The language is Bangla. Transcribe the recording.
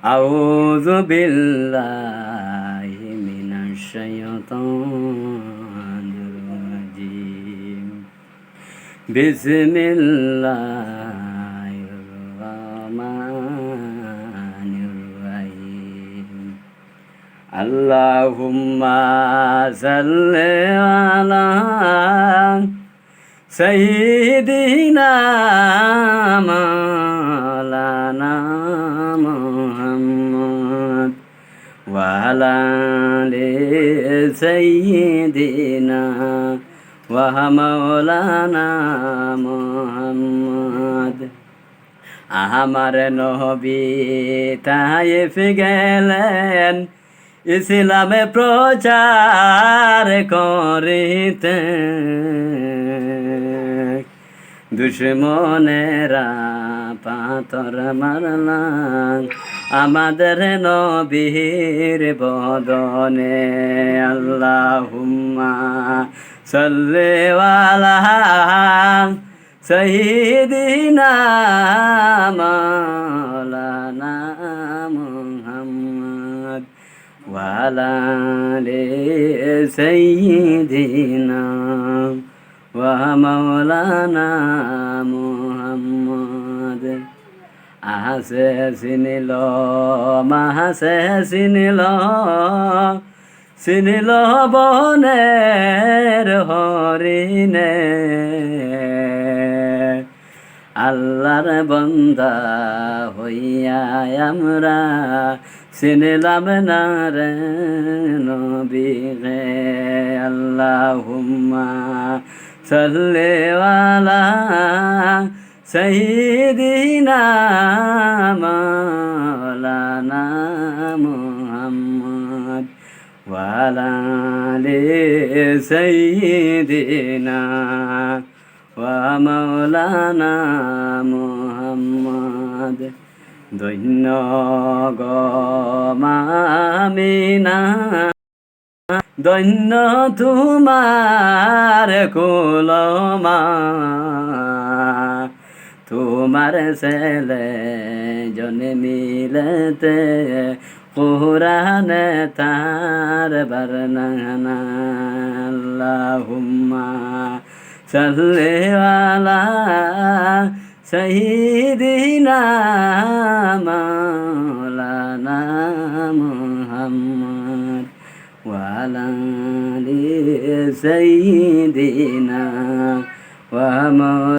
আউযু বিল্লাহি মিনাশ শাইতানির রাজিম বিসমিল্লাহির রহমানির রহিম আল্লাহুম্মা সাল্লি আলা সাইয়্যিদিনা মাওলানা মুহাম্মদ ওয়া আলা আলি সাইয়্যিদিনা ওয়া মাওলানা মুহাম্মদ আমার নবী তায়েফ গেলেন ইসলামে প্রচার করিতে দুশ্মনেরা পাথর মারলাম আমাদের নবীর বদনে আল্লাহুম্মা সাল্লি আলা সাইয়্যিদিনা মাওলানা মুহাম্মদ ওয়া আলা আলি সাইয়্যিদিনা ওয়া মাওলানা মুহাম্মদ আহাসে চিনিল মাহাসে চিনিল বনের হরিণে আল্লাহর বান্দা হইয়া আমরা চিনিলাম না রে নবী রে আল্লাহুম্মা সাল্লি আলা সাইয়্যিদিনা মাওলানা মুহাম্মদ ওয়া আলা আলি সাইয়্যিদিনা ওয়া মাওলানা মুহাম্মদ ধন্য গো আমিনা ধন্য তোমার কুলমা তোমার ছেলে জন্মিলেতে কুরআনে তার বর্ণনা আল্লাহুম্মা সাল্লি আলা সাইয়্যিদিনা মাওলানা মুহাম্মদ ওয়া আলা আলি সাইয়্যিদিনা ওয়া